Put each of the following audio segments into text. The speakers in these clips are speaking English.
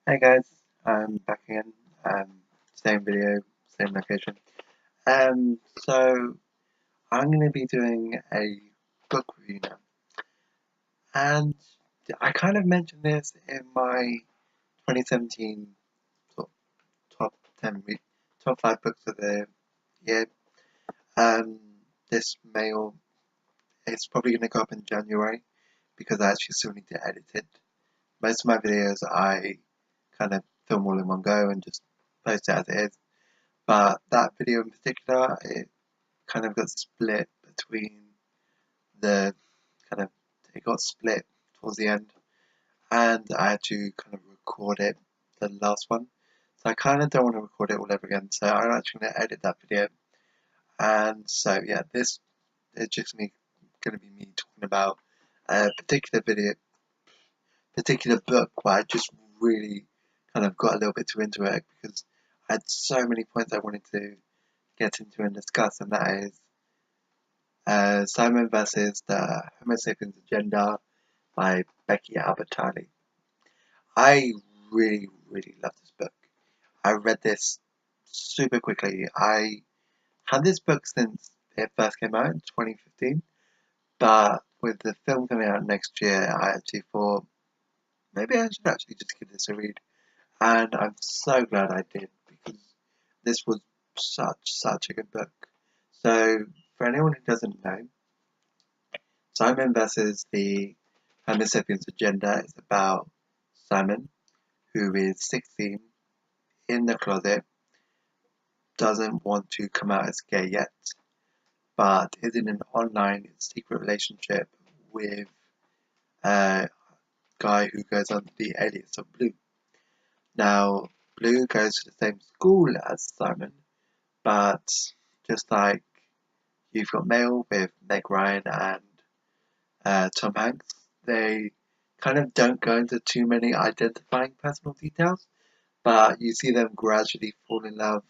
Hey guys, I'm back again. Same video, same location. So I'm going to be doing a book review now, and I kind of mentioned this in my 2017 sort of top 10, top 5 books of the year. Um, this may or it's probably going to go up in January because I actually still need to edit it. Most of my videos I kind of film all in one go and just post it as it is. But that video in particular, it kind of got split between the kind of it got split towards the end, and I had to kind of record it, the last one. So I kind of don't want to record it all over again. So I'm actually going to edit that video, and so yeah, this is just me going to be me talking about a particular book where I just really kind of got a little bit too into it because I had so many points I wanted to get into and discuss, and that is Simon versus the Homo Sapiens Agenda by Becky Albertalli. I really, really love this book. I read this super quickly. I had this book since it first came out in 2015, but with the film coming out next year, I actually thought maybe I should actually just give this a read. And I'm so glad I did because this was such a good book. So, for anyone who doesn't know, Simon versus the Homo Sapiens Agenda is about Simon, who is 16, in the closet, doesn't want to come out as gay yet, but is in an online secret relationship with a guy who goes under the alias of Blue. Now, Blue goes to the same school as Simon, but just like You've Got Mail with Meg Ryan and Tom Hanks, they kind of don't go into too many identifying personal details, but you see them gradually fall in love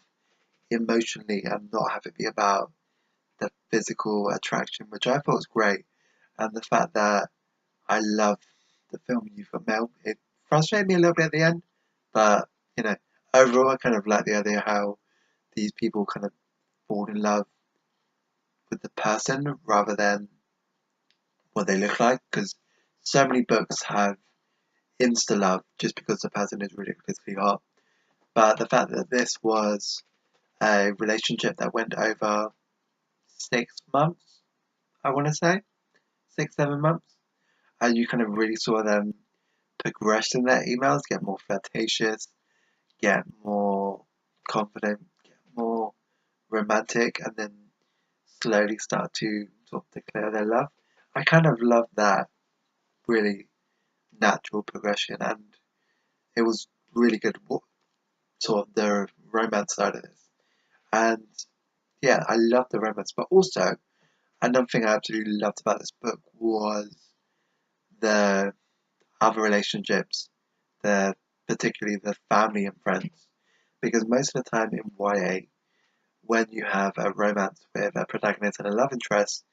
emotionally and not have it be about the physical attraction, which I thought was great. And the fact that I love the film You've Got Mail, it frustrated me a little bit at the end, but you know, overall I kind of like the idea how these people kind of fall in love with the person rather than what they look like, because so many books have insta love just because the person is ridiculously hot. But the fact that this was a relationship that went over 6 months, I want to say, 6, 7 months, and you kind of really saw them progress in their emails, get more flirtatious, get more confident, get more romantic, and then slowly start to sort of declare their love. I kind of love that really natural progression, and it was really good, sort of the romance side of this. And yeah, I love the romance, but also another thing I absolutely loved about this book was the other relationships, the particularly the family and friends, because most of the time in YA, when you have a romance with a protagonist and a love interest,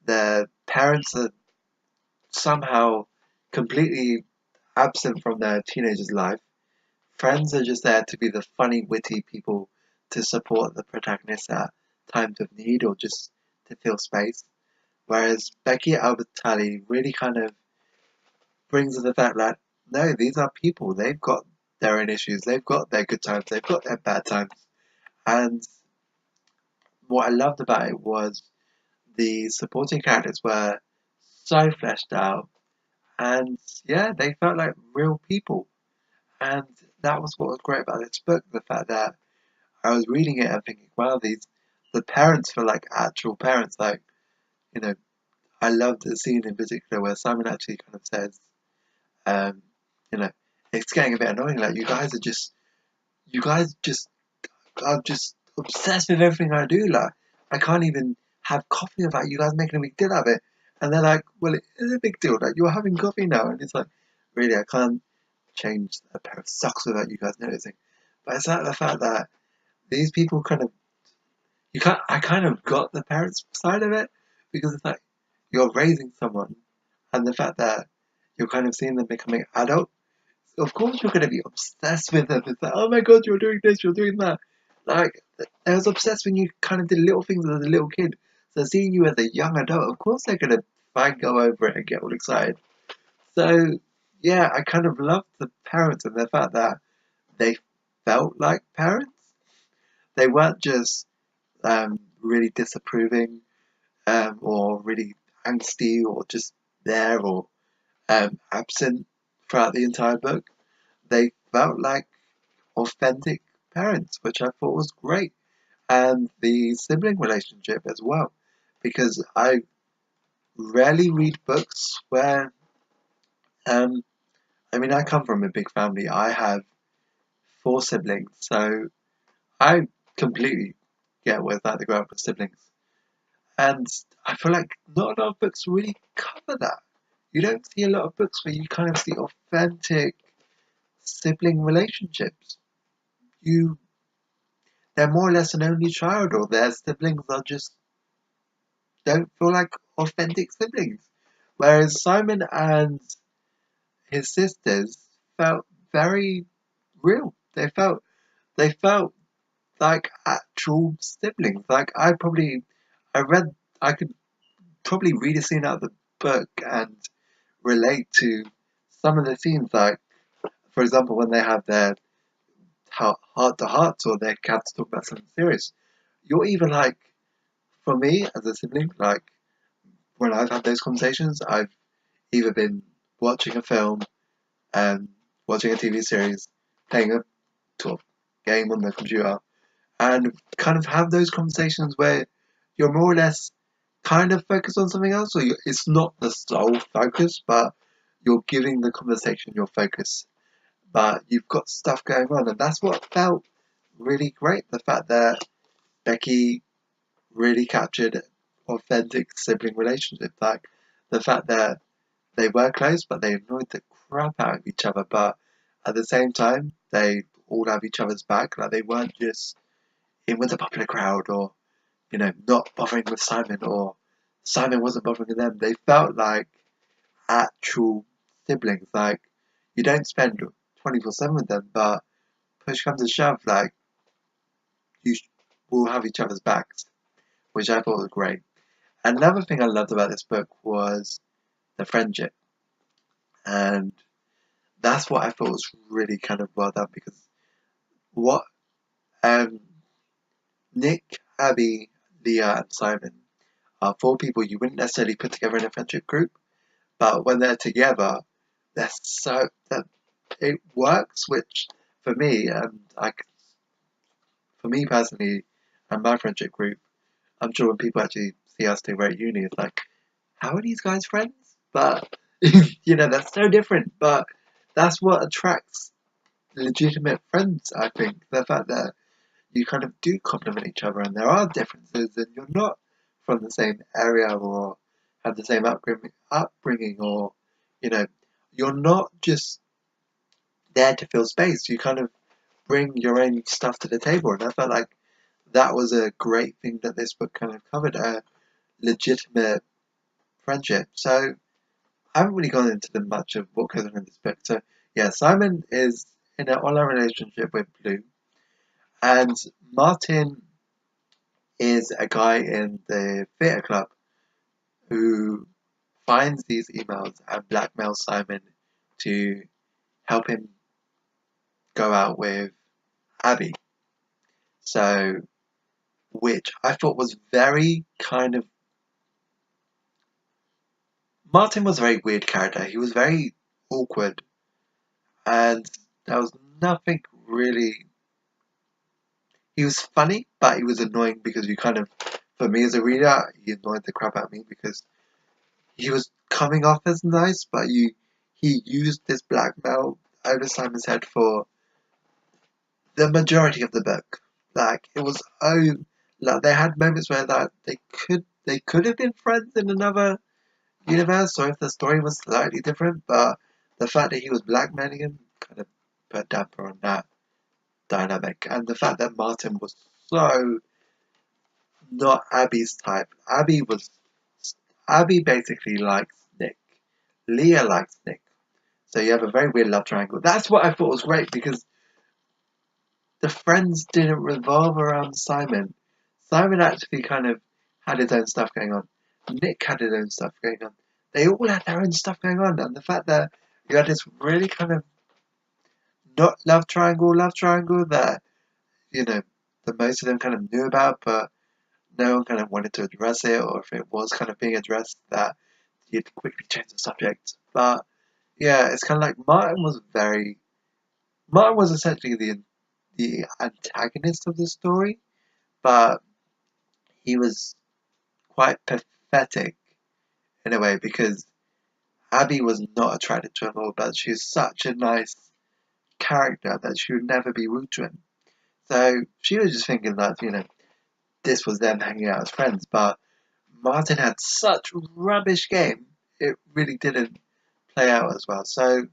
the parents are somehow completely absent from their teenager's life. Friends are just there to be the funny, witty people to support the protagonist at times of need or just to fill space. Whereas Becky Albertalli really kind of brings in the fact that no, these are people. They've got their own issues. They've got their good times. They've got their bad times. And what I loved about it was the supporting characters were so fleshed out, and yeah, they felt like real people. And that was what was great about this book. The fact that I was reading it and thinking, wow, the parents feel like actual parents. Like, you know, I loved the scene in particular where Simon actually kind of says, um, you know, it's getting a bit annoying. Like you guys just are just obsessed with everything I do. Like I can't even have coffee without you guys making a big deal of it. And they're like, well, it is a big deal. Like you're having coffee now, and it's like, really, I can't change a pair of socks without you guys noticing. But it's like the fact that these people kind of I kind of got the parents side of it because it's like you're raising someone, and the fact that you're kind of seeing them becoming adult. of course you're going to be obsessed with them. It's like, oh my god, you're doing this, you're doing that. Like, I was obsessed when you kind of did little things as a little kid. So seeing you as a young adult, of course they're going to go over it and get all excited. So, yeah, I kind of loved the parents and the fact that they felt like parents. They weren't just really disapproving or really angsty or just there or absent throughout the entire book. They felt like authentic parents, which I thought was great. And the sibling relationship as well, because I rarely read books where, um, I mean, I come from a big family. I have four siblings, so I completely get what it's like to grow up with siblings. And I feel like not a lot of books really cover that. You don't see a lot of books where you kind of see authentic sibling relationships. You They're more or less an only child, or their siblings are just don't feel like authentic siblings. Whereas Simon and his sisters felt very real. They felt like actual siblings. Like I read I could probably read a scene out of the book and relate to some of the scenes. Like for example, when they have their heart to hearts or their cats talk about something serious. You're even like for me as a sibling, like when I've had those conversations, I've either been watching a film and watching a TV series, playing a sort of game on the computer, and kind of have those conversations where you're more or less kind of focused on something else, or it's not the sole focus, but you're giving the conversation your focus, but you've got stuff going on, and that's what felt really great. The fact that Becky really captured authentic sibling relationships, like the fact that they were close, but they annoyed the crap out of each other, but at the same time, they all have each other's back. Like they weren't just in with the popular crowd or, not bothering with Simon or Simon wasn't bothering with them. They felt like actual siblings. Like you don't spend 24/7 with them, but push comes to shove, like you will have each other's backs, which I thought was great. Another thing I loved about this book was the friendship. And that's what I thought was really kind of well done because what um, Nick, Abby, Leah, and Simon are four people you wouldn't necessarily put together in a friendship group, but when they're together, they're so that it works. Which for me, for me personally, and my friendship group, I'm sure when people actually see us together at uni, it's like, how are these guys friends? But that's so different. But that's what attracts legitimate friends. I think the fact that you kind of do complement each other, and there are differences, and you're not from the same area or have the same upbringing, or you know, you're not just there to fill space. You kind of bring your own stuff to the table, and I felt like that was a great thing that this book kind of covered a legitimate friendship. So I haven't really gone into the much of what goes on in this book. So yeah, Simon is in an online relationship with Blue, and Martin is a guy in the theatre club who finds these emails and blackmails Simon to help him go out with Abby. So, which I thought was very kind of. Martin was a very weird character. He was very awkward, and there was nothing really. He was funny, but he was annoying because you kind of, for me as a reader, he annoyed the crap out of me because he was coming off as nice, but he used this blackmail over Simon's head for the majority of the book. Like it was like they had moments where that they could have been friends in another universe, or if the story was slightly different. But the fact that he was blackmailing him kind of put a damper on that dynamic, and the fact that Martin was so not Abby's type. Abby basically likes Nick. Leah likes Nick. So you have a very weird love triangle. That's what I thought was great, because the friends didn't revolve around Simon. Simon actually kind of had his own stuff going on. Nick had his own stuff going on. They all had their own stuff going on, and the fact that you had this really kind of not love triangle that, you know, the most of them kind of knew about, but no one kind of wanted to address it, or if it was kind of being addressed, that you'd quickly change the subject. But yeah, it's kind of like Martin was essentially the antagonist of the story, but he was quite pathetic in a way, because Abby was not attracted to him at all, but she's such a nice character that she would never be rude to him. So she was just thinking that, this was them hanging out as friends, but Martin had such rubbish game, it really didn't play out as well. So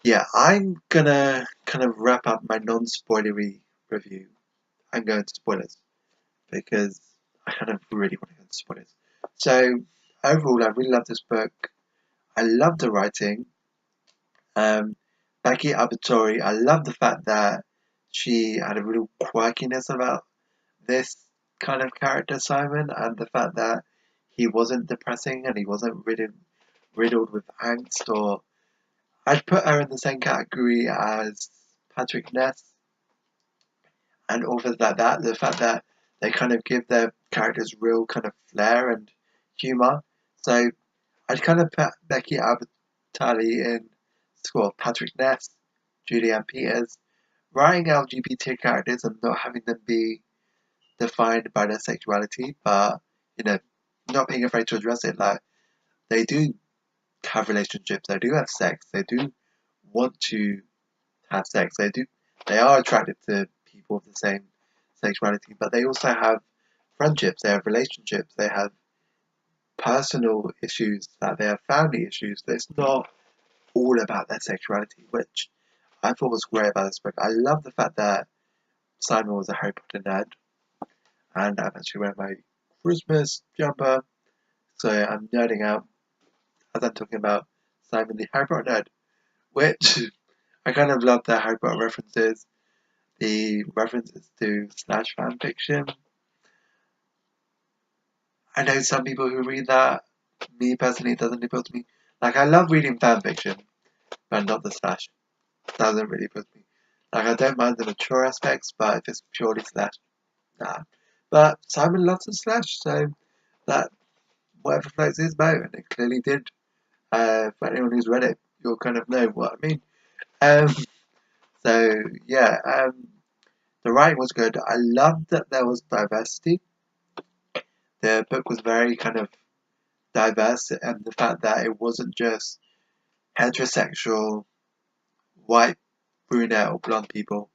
yeah, I'm gonna kind of wrap up my non-spoilery review. I'm going to spoilers because I kind of really want to go into spoilers. So overall, I really love this book. I love the writing. Um, Becky Albertori, I love the fact that she had a real quirkiness about this kind of character, Simon, and the fact that he wasn't depressing and he wasn't riddled with angst. Or I'd put her in the same category as Patrick Ness and authors like that. The fact that they kind of give their characters real kind of flair and humour. So I'd kind of put Becky Albertalli in score of Patrick Ness, Julianne Peters, writing LGBT characters and not having them be defined by their sexuality, but not being afraid to address it. Like, they do have relationships, they do have sex, they do want to have sex, they are attracted to people of the same sexuality, but they also have friendships, they have relationships, they have personal issues, that they have family issues. It's not all about their sexuality, which I thought was great about this book. I love the fact that Simon was a Harry Potter nerd, and I'm actually wearing my Christmas jumper, so I'm nerding out as I'm talking about Simon the Harry Potter nerd, which I kind of love the Harry Potter references, the references to slash fan fiction. I know some people who read that. Me personally, it doesn't appeal to me. Like, I love reading fan fiction, but not the slash. It doesn't really appeal to me. Like, I don't mind the mature aspects, but if it's purely slash, nah. But Simon loves the slash, so that whatever floats his boat, and it clearly did. For anyone who's read it, you'll kind of know what I mean. Um, so yeah, the writing was good. I loved that there was diversity. The book was very kind of diverse, and the fact that it wasn't just heterosexual, white, brunette, or blonde people.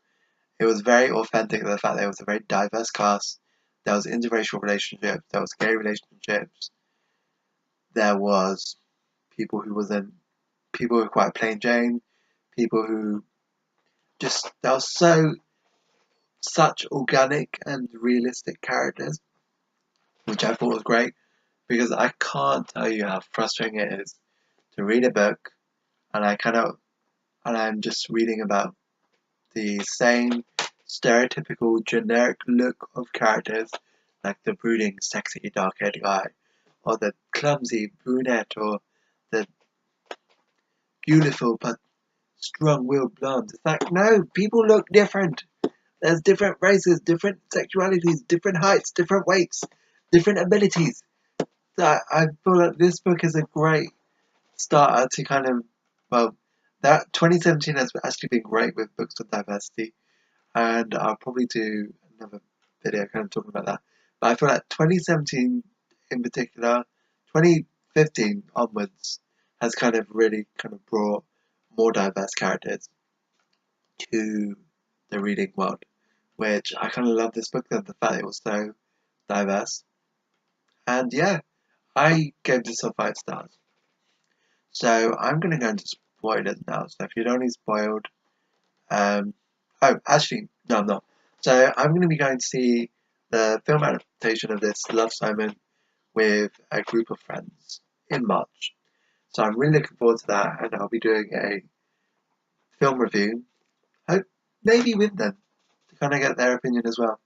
It was very authentic. The fact that it was a very diverse cast. There was interracial relationships. There was gay relationships. There was people who were quite plain Jane. People who just there was such organic and realistic characters, which I thought was great, because I can't tell you how frustrating it is to read a book and I'm just reading about the same stereotypical generic look of characters, like the brooding, sexy, dark-haired guy, or the clumsy brunette, or the beautiful but strong-willed blonde. It's like, no, people look different. There's different races, different sexualities, different heights, different weights, different abilities. So I feel like this book is a great starter to kind of, well, that 2017 has actually been great with books with diversity, and I'll probably do another video kind of talking about that. But I feel like 2017 in particular, 2015 onwards, has kind of really kind of brought more diverse characters to the reading world, which I kind of love this book, and the fact it was so diverse. And yeah, I gave this a 5 stars. So I'm going to go into spoilers now. So if you don't need spoiled, oh, actually, no, I'm not. So I'm going to be going to see the film adaptation of this Love Simon with a group of friends in March. So I'm really looking forward to that, and I'll be doing a film review, hope maybe with them, to kind of get their opinion as well,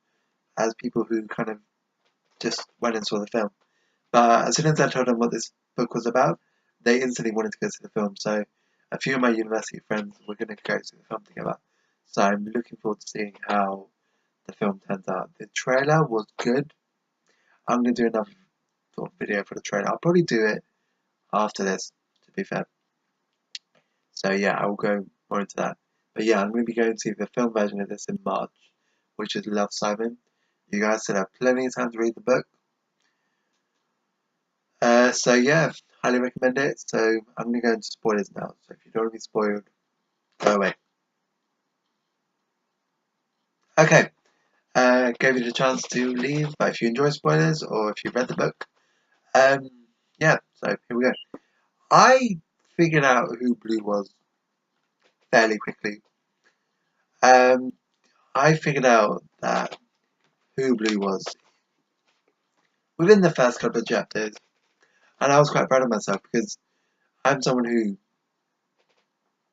as people who kind of just went and saw the film. But as soon as I told them what this book was about, they instantly wanted to go see the film. So a few of my university friends were going to go see the film together. So I'm looking forward to seeing how the film turns out. The trailer was good. I'm going to do another sort of video for the trailer. I'll probably do it after this, to be fair. So yeah, I will go more into that. But yeah, I'm going to be going to see the film version of this in March, which is Love, Simon. You guys still have plenty of time to read the book. So yeah, highly recommend it. So I'm going to go into spoilers now. So if you don't want to be spoiled, go away. Okay, gave you the chance to leave, but if you enjoy spoilers or if you read the book, um, yeah, so here we go. I figured out who Blue was fairly quickly. Um, I figured out that who Blue was within the first couple of chapters, and I was quite proud of myself because I'm someone who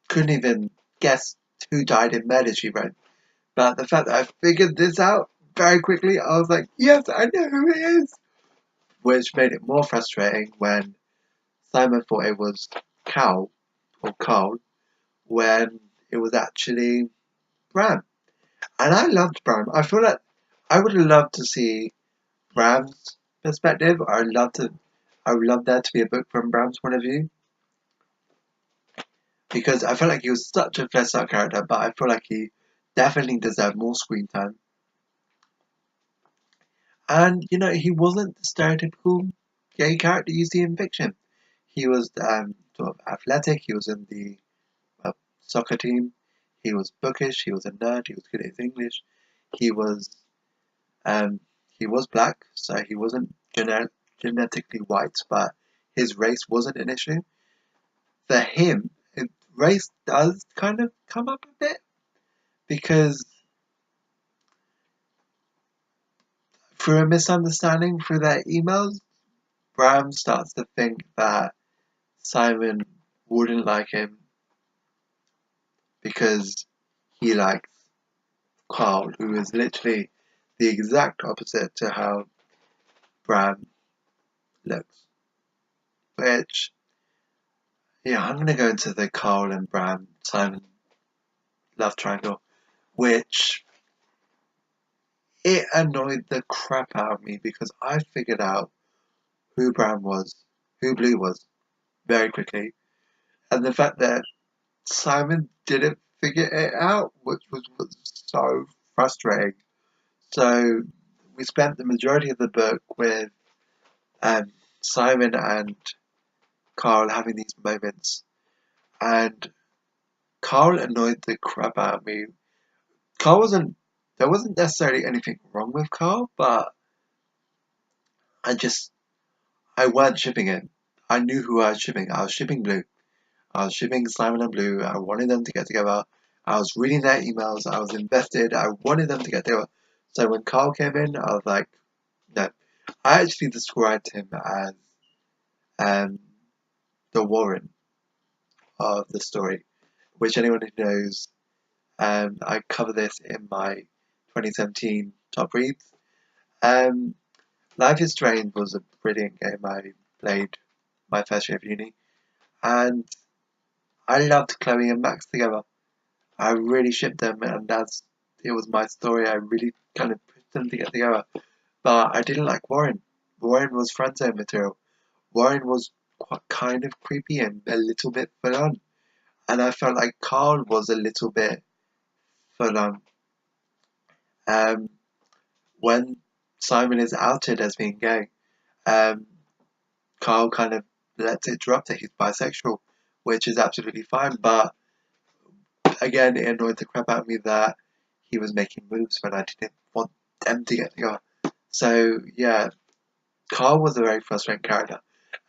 couldn't even guess who died in Murder She Wrote. But the fact that I figured this out very quickly, I was like, yes, I know who it is! Which made it more frustrating when Simon thought it was Cal, or Carl, when it was actually Bram. And I loved Bram. I feel like I would have loved to see Bram's perspective. I would love there to be a book from Bram's point of view. Because I felt like he was such a fleshed out character, but I feel like he definitely deserved more screen time. And you know, he wasn't the stereotypical gay character you see in fiction. He was sort of athletic. He was in the uh, soccer team. He was bookish. He was a nerd. He was good at his English. He was um, he was black, so he wasn't genetically white, but his race wasn't an issue. For him, race does kind of come up a bit because through a misunderstanding through their emails, Bram starts to think that Simon wouldn't like him because he likes Carl, who is literally the exact opposite to how Bram looks. Which, yeah, I'm gonna go into the Carl and Bram Simon love triangle, which it annoyed the crap out of me because I figured out who Bram was, who Blue was, very quickly, and the fact that Simon didn't figure it out, which was so frustrating. So we spent the majority of the book with um, Simon and Carl having these moments, and Carl annoyed the crap out of me. Carl wasn't. There wasn't necessarily anything wrong with Carl, but I just I weren't shipping it. I knew who I was shipping. I was shipping Blue. I was shipping Simon and Blue. I wanted them to get together. I was reading their emails. I was invested. I wanted them to get together. So when Carl came in, I was like, no. I actually described him as um, the Warren of the story, which anyone who knows, I cover this in my 2017 top reads. Um, Life is Strange was a brilliant game I played my first year of uni, and I loved Chloe and Max together. I really shipped them, and as it was my story, I really kind of pushed them to get together. But I didn't like Warren. Warren was friend zone material. Warren was quite kind of creepy and a little bit full on. And I felt like Carl was a little bit full on. Um, when Simon is outed as being gay, um, Carl kind of lets it drop that he's bisexual, which is absolutely fine. But again, it annoyed the crap out of me that he was making moves when I didn't want them to get together. So yeah, Carl was a very frustrating character.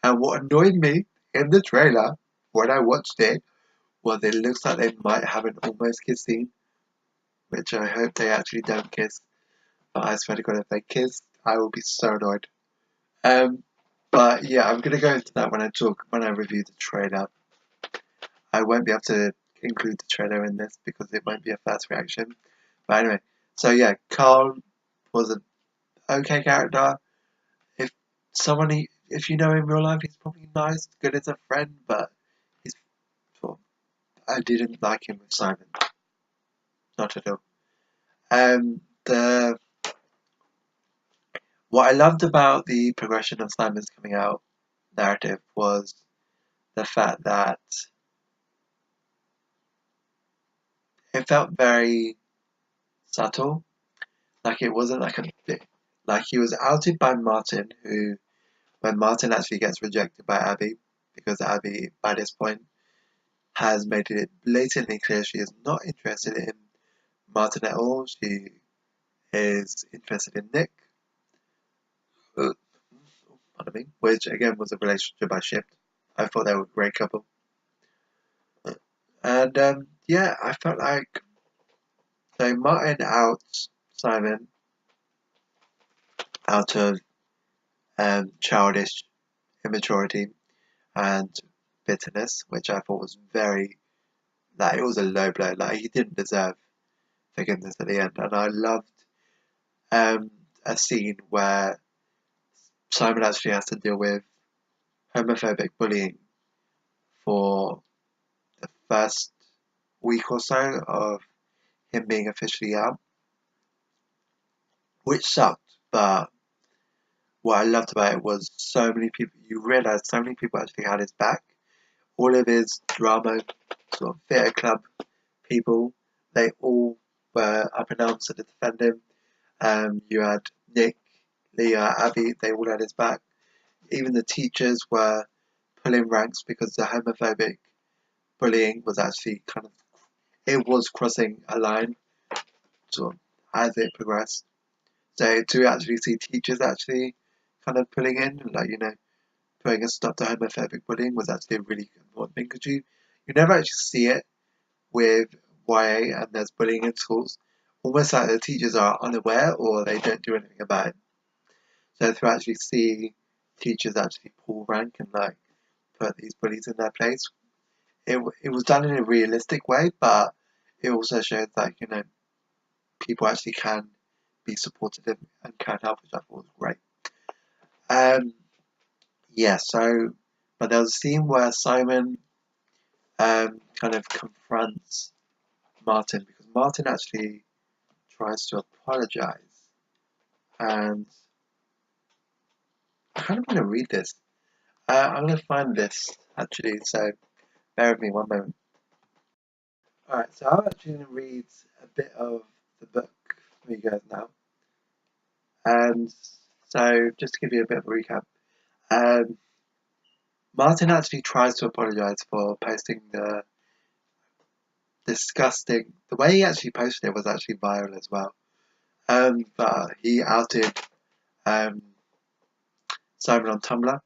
And what annoyed me in the trailer when I watched it was it looks like they might have an almost kiss scene, which I hope they actually don't kiss. But I swear to God, if they kiss, I will be so annoyed. Um, But yeah, I'm gonna go into that when I review the trailer. I won't be able to include the trailer in this because it won't be a first reaction. But anyway, so yeah, Carl was an okay character. If if you know him in real life, he's probably nice, good as a friend, but he's sort I didn't like him with Simon, not at all. The What I loved about the progression of Simon's coming out narrative was the fact that it felt very subtle. Like it wasn't like a bit, like he was outed by Martin, who when Martin actually gets rejected by Abby, because Abby by this point has made it blatantly clear she is not interested in Martin at all. She is interested in Nick, pardon me, which again was a relationship I shipped. I thought they were a great couple. And yeah, I felt like so Martin out Simon out of childish immaturity and bitterness, which I thought was very like it was a low blow. Like he didn't deserve forgiveness at the end, and I loved um, a scene where Simon actually has to deal with homophobic bullying for the first week or so of him being officially out, which sucked. But what I loved about it was so many people. You realise so many people actually had his back. All of his drama, sort of theatre club people, they all were up in arms to defend him. You had Nick, Leah, Abby, they all had his back. Even the teachers were pulling ranks because the homophobic bullying was actually it was crossing a line sort of as it progressed. So to actually see teachers actually kind of pulling in, like, putting a stop to homophobic bullying was actually a really important thing because you never actually see it with YA and there's bullying in schools. Almost like the teachers are unaware or they don't do anything about it. So to actually see teachers actually pull rank and like put these bullies in their place, it was done in a realistic way, but it also showed that people actually can be supportive and can help, which I thought was great. Um, yeah. But there was a scene where Simon kind of confronts Martin because Martin actually tries to apologize, and I kind of want to read this. I'm going to find this actually, so bear with me one moment. Alright, so I'm actually going to read a bit of the book for you guys now. And so, just to give you a bit of a recap, um, Martin actually tries to apologize for posting the disgusting. The way he actually posted it was actually viral as well. But he outed um, Simon on Tumblr,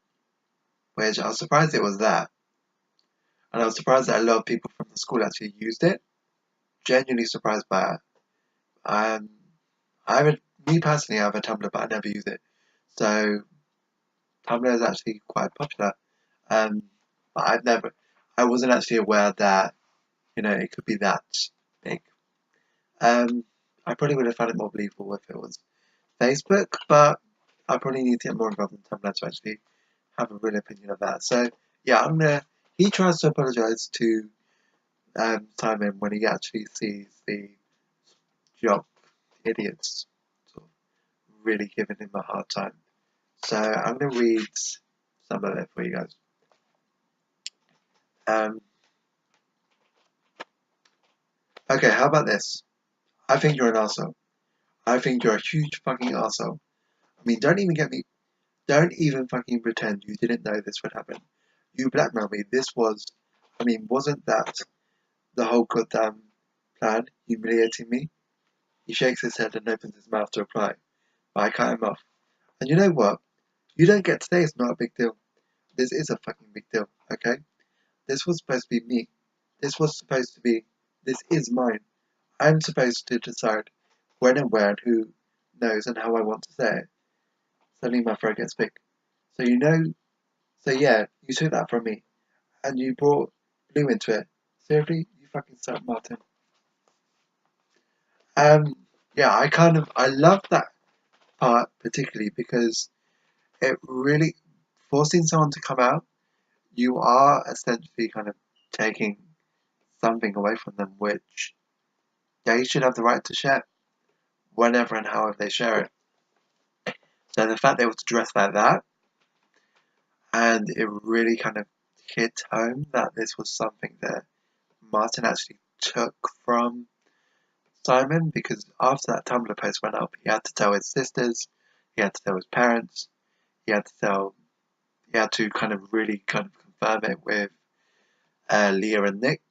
which I was surprised it was that. And I was surprised that a lot of people from the school actually used it. Genuinely surprised by it. Um, me personally, I have a Tumblr, but I never use it. So Tumblr is actually quite popular. Um, but I wasn't actually aware that it could be that big. Um, I probably would have found it more believable if it was Facebook, but I probably need to get more involved in Tumblr to actually have a real opinion of that. So yeah, He tries to apologise to Simon when he actually sees the jock idiots sort of really giving him a hard time. So I'm going to read some of it for you guys. Um, okay, how about this? I think you're an arsehole. I think you're a huge fucking arsehole. I mean, don't even fucking pretend you didn't know this would happen. You blackmailed me. Wasn't that the whole goddamn plan? Humiliating me? He shakes his head and opens his mouth to reply, but I cut him off. And you know what? You don't get to say it's not a big deal. This is a fucking big deal, okay? This was supposed to be me. This was supposed to be. This is mine. I'm supposed to decide when and where and who knows and how I want to say it. Suddenly my throat gets big. So so yeah, you took that from me and you brought Blue into it. Seriously, you fucking suck, Martin. Um, yeah, I love that part particularly because it really forcing someone to come out. You are essentially kind of taking something away from them, which they should have the right to share whenever and however they share it. So the fact they were to dress like that, and it really kind of hit home that this was something that Martin actually took from Simon, because after that Tumblr post went up, he had to tell his sisters, he had to tell his parents, he had to tell, he had to kind of really kind of confirm it with Leah and Nick.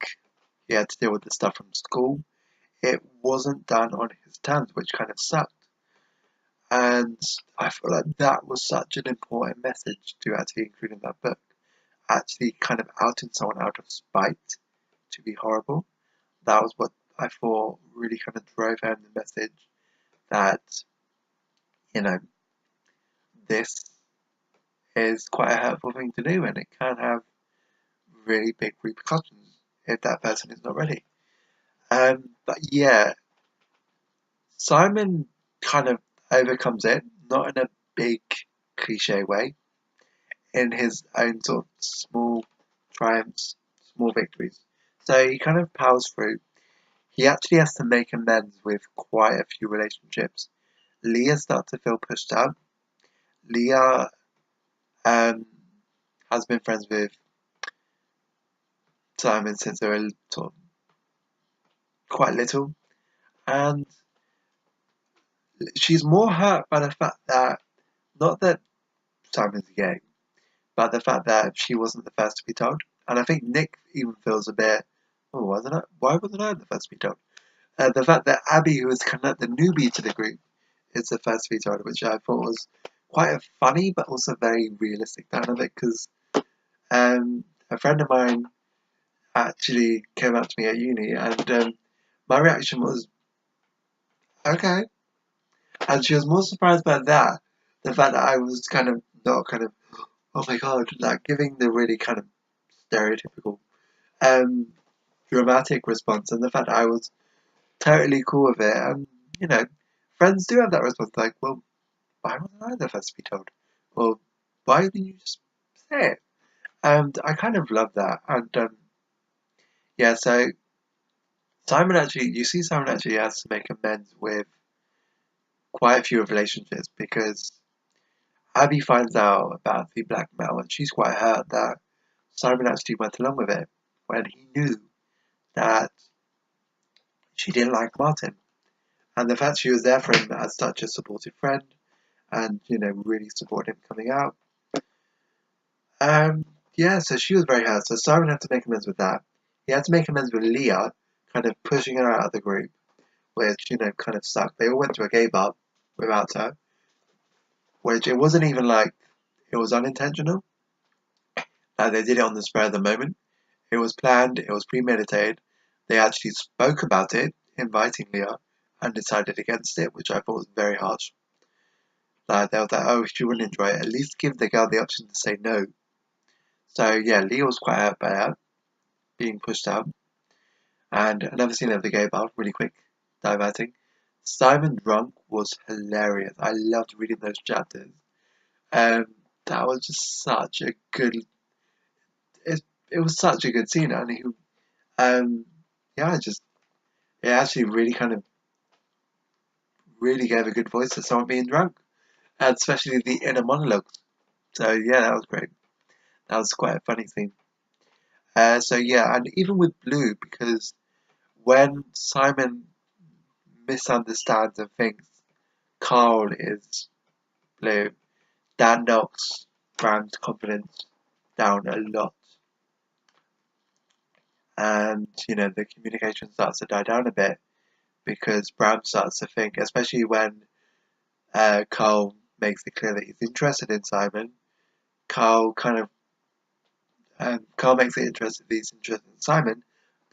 He had to deal with the stuff from school. It wasn't done on his terms, which kind of sucked. And I feel like that was such an important message to actually include in that book. Actually, kind of outing someone out of spite to be horrible. That was what I thought really kind of drove home the message that, you know, this is quite a hurtful thing to do and it can have really big repercussions if that person is not ready. But yeah, Simon kind of overcomes it, not in a big cliche way, in his own sort of small triumphs, small victories. So he kind of powers through. He actually has to make amends with quite a few relationships. Leah starts to feel pushed out. Leah um, has been friends with Simon since they were sort of quite little, and she's more hurt by the fact that not that Simon's gay, but the fact that she wasn't the first to be told. And I think Nick even feels a bit, oh, wasn't I? Why wasn't I the first to be told? The fact that Abby, who was kind of the newbie to the group, is the first to be told, which I thought was quite a funny but also very realistic part of it, because a friend of mine actually came up to me at uni, and my reaction was, okay. And she was more surprised by that, the fact that I was kind of not kind of, oh my god, like giving the really kind of stereotypical um, dramatic response, and the fact that I was totally cool with it. And, you know, friends do have that response, like, well, why wasn't I the first to be told? Well, why didn't you just say it? And I kind of love that. And yeah, so you see Simon actually has to make amends with quite a few of relationships because Abby finds out about the blackmail and she's quite hurt that Simon actually went along with it when he knew that she didn't like Martin. And the fact she was there for him as such a supportive friend and, you know, really supported him coming out. Um, yeah, so she was very hurt. So Simon had to make amends with that. He had to make amends with Leah, kind of pushing her out of the group, which, you know, kind of sucked. They all went to a gay bar without her, which it wasn't even like it was unintentional. Like they did it on the spur of the moment. It was planned, it was premeditated. They actually spoke about it, inviting Leah, and decided against it, which I thought was very harsh. Like they were like, oh, she wouldn't enjoy it. At least give the girl the option to say no. So yeah, Leah was quite hurt by that, being pushed out. And another scene of the gay bar, really quick, diverting. Simon Drunk was hilarious. I loved reading those chapters. Um, that was just such a good. It was such a good scene, and um, yeah, it actually really kind of really gave a good voice to someone being drunk, and especially the inner monologues. So yeah, that was great. That was quite a funny scene. So yeah, and even with Blue, because when Simon misunderstands and thinks Carl is Blue, that knocks Graham's confidence down a lot. And, you know, the communication starts to die down a bit because Bram starts to think, especially when Carl makes it clear that he's interested in Simon. Carl kind of Carl makes it interested that he's interested in Simon.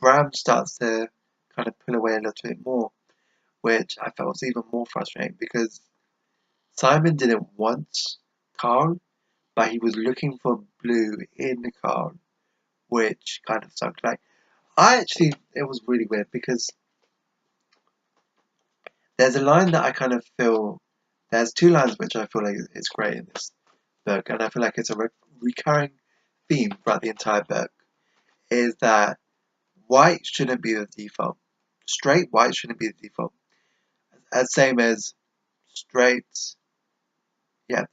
Bram starts to kind of pull away a little bit more, which I felt was even more frustrating because Simon didn't want Carl, but he was looking for Blue in the car, which kind of sucked. Like, it was really weird because there's a line that I kind of feel, there's two lines which I feel like is great in this book, and I feel like it's a recurring theme throughout the entire book, is that white shouldn't be the default. Straight white shouldn't be the default. As same as straight,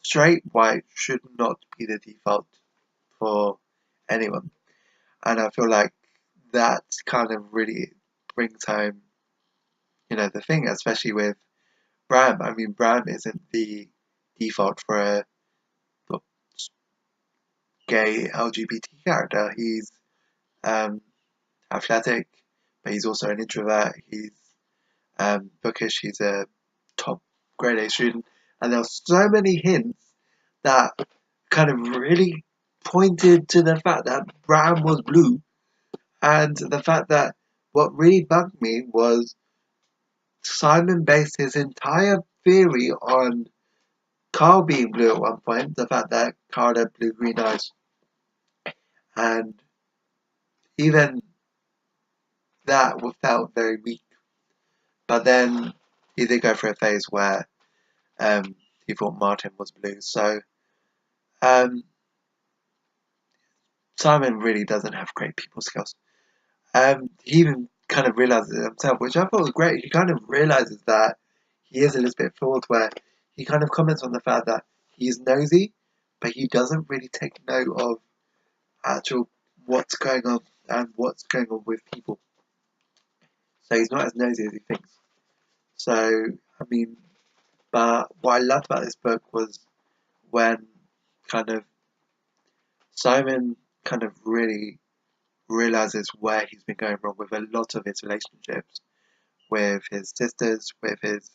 straight white should not be the default for anyone. And I feel like that kind of really brings home, the thing, especially with Bram. I mean, Bram isn't the default for a gay LGBT character. He's um, athletic, but he's also an introvert. He's bookish. He's a top grade A student, and there were so many hints that kind of really pointed to the fact that Bram was blue, and the fact that what really bugged me was Simon based his entire theory on Carl being blue at one point, the fact that Carl had blue-green eyes, and even that felt very weak. But then he did go through a phase where he thought Martin was blue. So um, Simon really doesn't have great people skills. He even kind of realizes it himself, which I thought was great. He kind of realizes that he is a little bit flawed, where he kind of comments on the fact that he's nosy, but he doesn't really take note of actual what's going on and what's going on with people. So he's not as nosy as he thinks. So, I mean, but what I loved about this book was when kind of Simon kind of really realizes where he's been going wrong with a lot of his relationships with his sisters, with his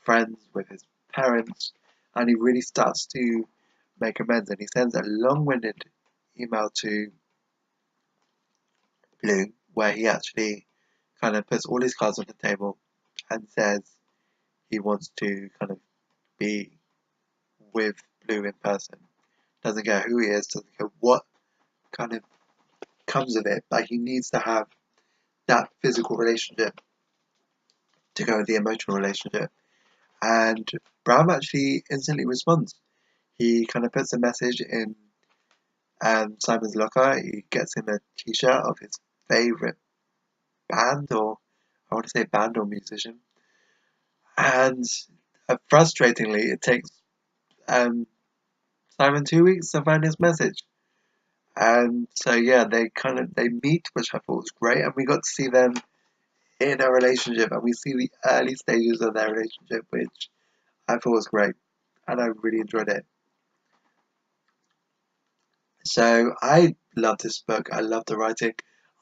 friends, with his parents, and he really starts to make amends. And he sends a long-winded email to Blue where he actually kind of puts all his cards on the table and says he wants to kind of be with Blue in person. Doesn't care who he is, doesn't care what kind of comes of it, but he needs to have that physical relationship to go with the emotional relationship. And Bram actually instantly responds. He kind of puts a message in Simon's locker. He gets him a t-shirt of his favourite band, or I want to say band or musician. And frustratingly, it takes Simon 2 weeks to find his message. And so yeah, they meet, which I thought was great, and we got to see them in a relationship, and we see the early stages of their relationship, which I thought was great, and I really enjoyed it. So I love this book. I love the writing.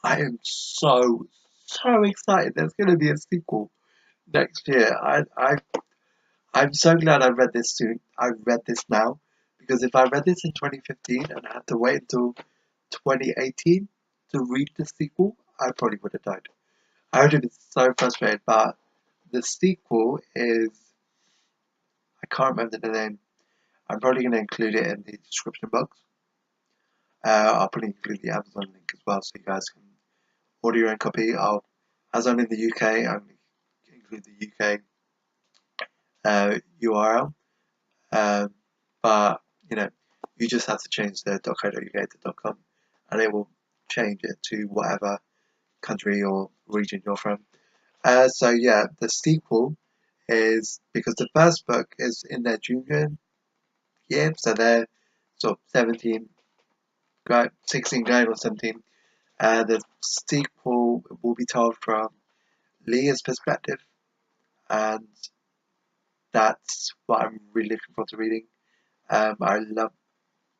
I am so excited. There's going to be a sequel next year. I'm so glad I read this soon. I read this now, because if I read this in 2015 and I had to wait until 2018 to read the sequel, I probably would have died. I would have been so frustrated. But the sequel is, I can't remember the name. I'm probably going to include it in the description box. I'll probably include the Amazon link as well, so you guys can order your own copy. As I'm in the UK, I'm include the UK URL. But you just have to change the .co.uk to .com, and it will change it to whatever country or region you're from. So yeah, the sequel is because the first book is in their junior year, so they're sort of 16 going on 17. The sequel will be told from Leah's perspective, and that's what I'm really looking forward to reading. I love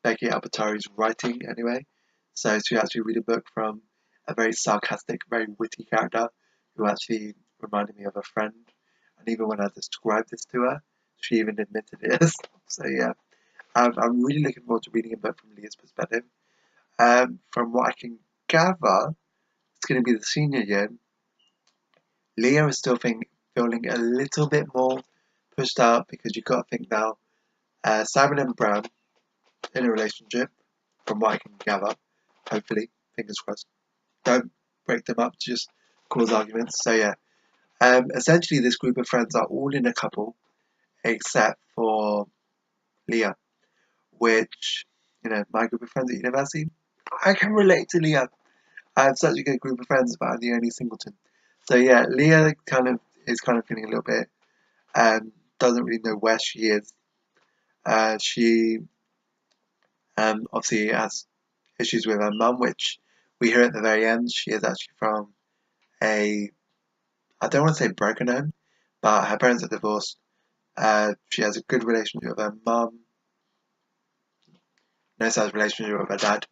Becky Albertari's writing anyway, so to actually read a book from a very sarcastic, very witty character who actually reminded me of a friend, and even when I described this to her, she even admitted it is. So yeah, I'm really looking forward to reading a book from Leah's perspective. From what I can gather, it's going to be the senior year. Leah is still feeling a little bit more pushed out, because you've got to think now, Simon and Bram in a relationship, from what I can gather. Hopefully, fingers crossed. Don't break them up, just cause arguments. So yeah, essentially this group of friends are all in a couple, except for Leah, which, my group of friends at university, I can relate to Leah. I have such a good group of friends, but I'm the only singleton. So yeah, Leah is kind of feeling a little bit, doesn't really know where she is. She obviously has issues with her mum, which we hear at the very end. She is actually from a, I don't want to say broken home, but her parents are divorced. She has a good relationship with her mum, no such relationship with her dad.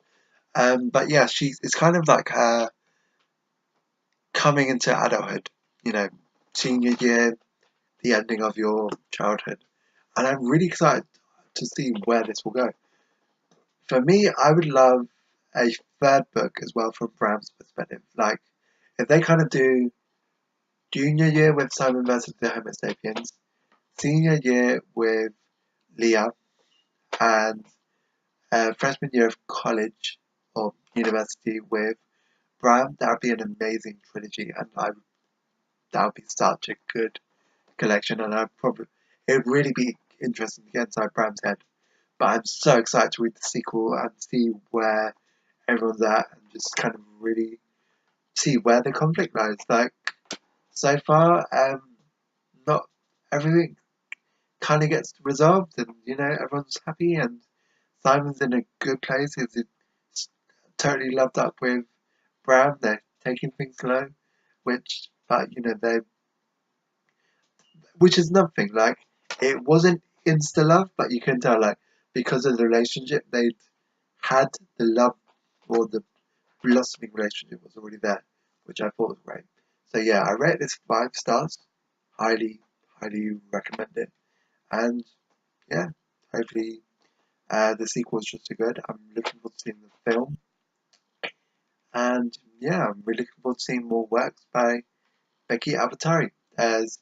But yeah, it's kind of like her coming into adulthood, senior year, the ending of your childhood. And I'm really excited to see where this will go. For me, I would love a third book as well from Bram's perspective. Like, if they kind of do junior year with Simon versus the Homo Sapiens, senior year with Leah, and freshman year of college or university with Bram, that would be an amazing trilogy, and that would be such a good collection, and it'd really be interesting to get inside Bram's head. But I'm so excited to read the sequel and see where everyone's at, and just kind of really see where the conflict lies. Like, so far, not everything kind of gets resolved, and everyone's happy, and Simon's in a good place. He's totally loved up with Bram. They're taking things slow, but which is nothing. Like, it wasn't insta love, but you can tell, like, because of the relationship they'd had, the love or the blossoming relationship was already there, which I thought was great. So yeah, I rate this 5 stars. Highly, highly recommend it. And yeah, hopefully the sequel is just as good. I'm looking forward to seeing the film. And yeah, I'm really looking forward to seeing more works by Becky Albertari as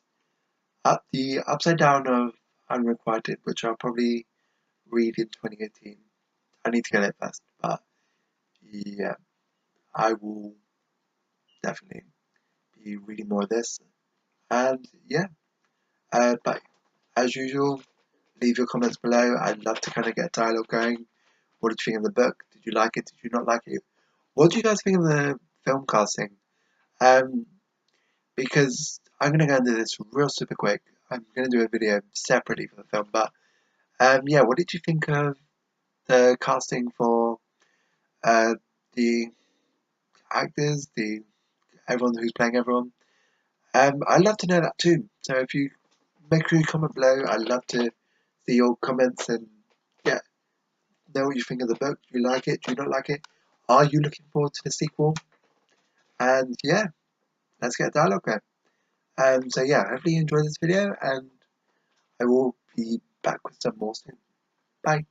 the Upside Down of Unrequited, which I'll probably read in 2018. I need to get it first, but yeah, I will definitely be reading more of this. And yeah, but as usual, leave your comments below. I'd love to kind of get dialogue going. What did you think of the book? Did you like it? Did you not like it? What do you guys think of the film casting? Um, because I'm gonna go into this real super quick. I'm gonna do a video separately for the film, but yeah, what did you think of the casting for uh the actors, the everyone who's playing everyone? I'd love to know that too. So if you make sure you comment below, I'd love to see your comments and yeah, know what you think of the book. Do you like it? Do you not like it? Are you looking forward to the sequel? And yeah, let's get a dialogue going. So yeah, hopefully you enjoyed this video, and I will be back with some more soon. Bye.